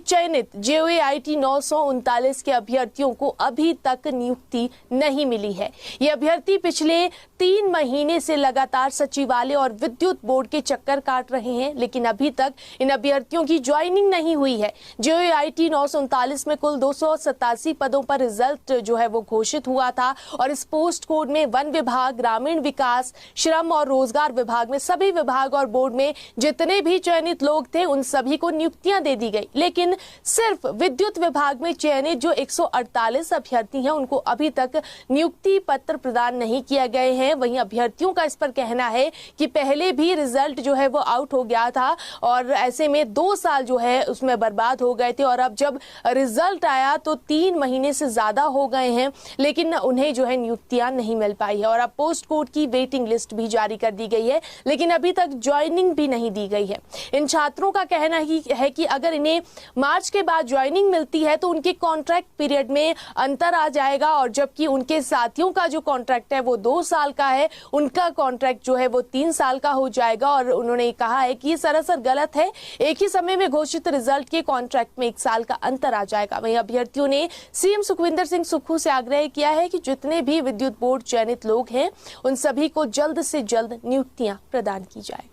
चयनित JOAIT 939 के अभ्यर्थियों को अभी तक नियुक्ति नहीं मिली है। ये अभ्यर्थी पिछले 3 महीने से लगातार सचिवालय और विद्युत बोर्ड के चक्कर काट रहे हैं, लेकिन अभी तक इन अभ्यर्थियों की ज्वाइनिंग नहीं हुई है। JOAIT 939 में कुल 287 पदों पर रिजल्ट जो है वो घोषित हुआ था और इस पोस्ट कोड में वन विभाग, ग्रामीण विकास, श्रम और रोजगार विभाग में सभी विभाग और बोर्ड में जितने भी चयनित लोग थे उन सभी को नियुक्तियां दे दी गई, लेकिन सिर्फ विद्युत विभाग में चयनित जो 148 अभ्यर्थी हैं उनको अभी तक नियुक्ति पत्र प्रदान नहीं किए गए हैं। वहीं अभ्यर्थियों का इस पर कहना है कि पहले भी रिजल्ट जो है वो आउट हो गया था और ऐसे में 2 साल जो है उसमें बर्बाद हो गए थे और अब जब रिजल्ट आया तो 3 महीने से ज्यादा हो गए हैं, लेकिन उन्हें जो है नियुक्तियां नहीं मिल पाई है और अब पोस्ट कोड की वेटिंग लिस्ट भी जारी कर दी गई है, लेकिन अभी तक ज्वाइनिंग भी नहीं दी गई है। इन छात्रों का कहना ही है कि अगर इन्हें मार्च के बाद ज्वाइनिंग मिलती है तो उनके कॉन्ट्रैक्ट पीरियड में अंतर आ जाएगा और जबकि उनके साथियों का जो कॉन्ट्रैक्ट है वो 2 साल का है, उनका कॉन्ट्रैक्ट जो है वो 3 साल का हो जाएगा और उन्होंने कहा है कि ये सरासर गलत है। एक ही समय में घोषित रिजल्ट के कॉन्ट्रैक्ट में 1 साल का अंतर आ जाएगा। वहीं अभ्यर्थियों ने CM सुखविंदर सिंह सुक्खू से आग्रह किया है कि जितने भी विद्युत बोर्ड चयनित लोग हैं उन सभी को जल्द से जल्द नियुक्तियां प्रदान की जाए।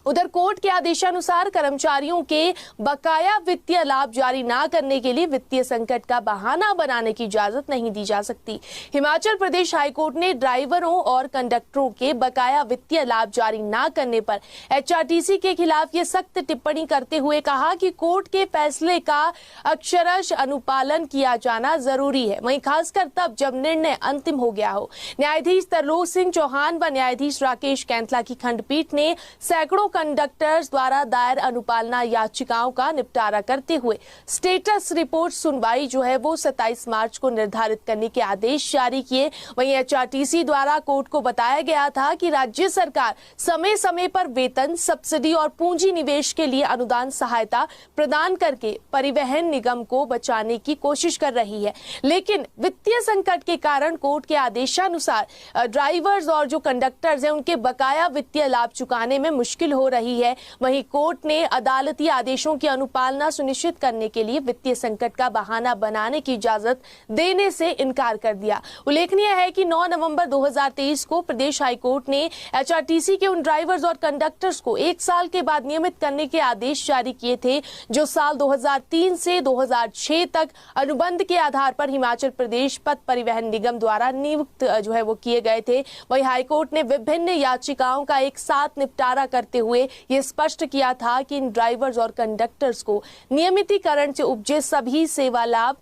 उधर कोर्ट के आदेशानुसार कर्मचारियों के बकाया वित्तीय लाभ जारी न करने के लिए वित्तीय संकट का बहाना बनाने की इजाजत नहीं दी जा सकती। हिमाचल प्रदेश हाईकोर्ट ने ड्राइवरों और कंडक्टरों के बकाया वित्तीय लाभ जारी न करने पर HRTC के खिलाफ ये सख्त टिप्पणी करते हुए कहा कि कोर्ट के फैसले का अक्षरशः अनुपालन किया जाना जरूरी है, वहीं खासकर तब जब निर्णय अंतिम हो गया हो। न्यायाधीश तरलोक सिंह चौहान व न्यायाधीश राकेश कैंथला की खंडपीठ ने सैकड़ों कंडक्टर्स द्वारा दायर अनुपालना याचिकाओं का निपटारा करते हुए स्टेटस रिपोर्ट सुनवाई जो है वो 27 मार्च को निर्धारित करने के आदेश जारी किए। वहीं HRTC द्वारा कोर्ट को बताया गया था कि राज्य सरकार समय समय पर वेतन, सब्सिडी और पूंजी निवेश के लिए अनुदान सहायता प्रदान करके परिवहन निगम को बचाने की कोशिश कर रही है, लेकिन वित्तीय संकट के कारण कोर्ट के आदेशानुसार ड्राइवर्स और जो कंडक्टर्स हैं उनके बकाया वित्तीय लाभ चुकाने में मुश्किल हो रही है। वहीं कोर्ट ने अदालती आदेशों की अनुपालना सुनिश्चित करने के लिए वित्तीय संकट का बहाना बनाने की इजाजत देने से इनकार कर दिया। उल्लेखनीय है कि 9 नवंबर 2023 को प्रदेश हाईकोर्ट ने HRTC के उन ड्राइवर्स और कंडक्टर्स को 1 साल के बाद नियमित करने के आदेश जारी किए थे जो साल 2003 से 2006 तक अनुबंध के आधार पर हिमाचल प्रदेश पथ परिवहन निगम द्वारा नियुक्त जो है वो किए गए थे। वहीं हाईकोर्ट ने विभिन्न याचिकाओं का एक साथ निपटारा करते हुए ये स्पष्ट किया था कि इन ड्राइवर्स और कंडक्टर्स को नियमितीकरण से उपजे सभी सेवा लाभ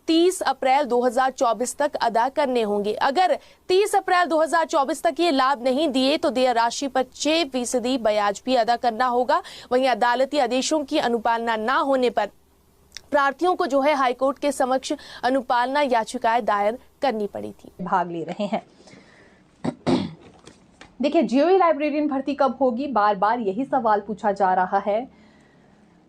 30 अप्रैल 2024 तक अदा करने होंगे। अगर 30 अप्रैल 2024 तक ये लाभ नहीं दिए तो देय राशि पर 6% ब्याज भी अदा करना होगा। वहीं अदालती आदेशों की अनुपालना न होने पर प्रार्थियों को जो है हाईकोर्ट के समक्ष अनुपालना याचिकाएं दायर करनी पड़ी थी। भाग ले रहे हैं। देखिए, JOA लाइब्रेरियन भर्ती कब होगी, बार बार यही सवाल पूछा जा रहा है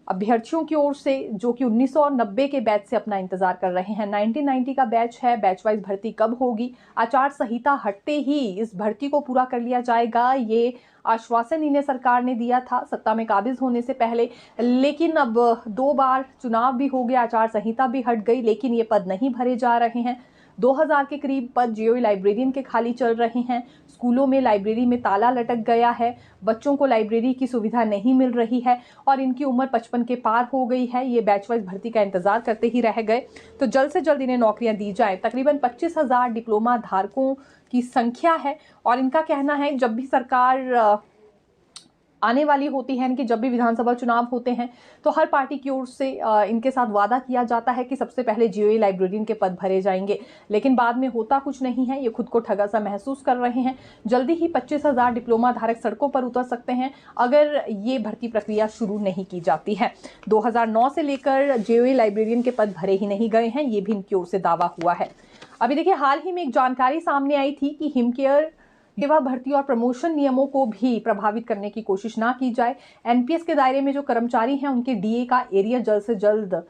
अभ्यर्थियों की ओर से जो कि 1990 के बैच से अपना इंतजार कर रहे हैं। 1990 का बैच है, बैच वाइज भर्ती कब होगी, आचार संहिता हटते ही इस भर्ती को पूरा कर लिया जाएगा, ये आश्वासन इन्हें सरकार ने दिया था सत्ता में काबिज होने से पहले। लेकिन अब 2 बार चुनाव भी हो गया, आचार संहिता भी हट गई, लेकिन ये पद नहीं भरे जा रहे हैं। 2000 के करीब पद JOA लाइब्रेरियन के खाली चल रहे हैं। स्कूलों में लाइब्रेरी में ताला लटक गया है, बच्चों को लाइब्रेरी की सुविधा नहीं मिल रही है और इनकी उम्र 55 के पार हो गई है। ये बैच वाइज भर्ती का इंतजार करते ही रह गए, तो जल्द से जल्द इन्हें नौकरियां दी जाए। तकरीबन 25,000 डिप्लोमा धारकों की संख्या है और इनका कहना है जब भी सरकार आने वाली होती है, इनकी जब भी विधानसभा चुनाव होते हैं तो हर पार्टी की ओर से इनके साथ वादा किया जाता है कि सबसे पहले JOA लाइब्रेरियन के पद भरे जाएंगे, लेकिन बाद में होता कुछ नहीं है। ये खुद को ठगा सा महसूस कर रहे हैं। जल्दी ही 25,000 डिप्लोमा धारक सड़कों पर उतर सकते हैं अगर ये भर्ती प्रक्रिया शुरू नहीं की जाती है। 2009 से लेकर JOA लाइब्रेरियन के पद भरे ही नहीं गए हैं, ये भी इनकी ओर से दावा हुआ है। अभी देखिए, हाल ही में एक जानकारी सामने आई थी कि हिमकेयर सेवा भर्ती और प्रमोशन नियमों को भी प्रभावित करने की कोशिश ना की जाए। NPS के दायरे में जो कर्मचारी हैं उनके DA का एरिया जल्द से जल्द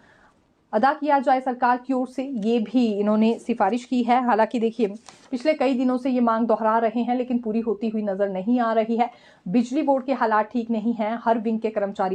अदा किया जाए सरकार की ओर से, ये भी इन्होंने सिफारिश की है। हालांकि देखिए, पिछले कई दिनों से ये मांग दोहरा रहे हैं लेकिन पूरी होती हुई नजर नहीं आ रही है। बिजली बोर्ड के हालात ठीक नहीं हैं, हर विंग के कर्मचारी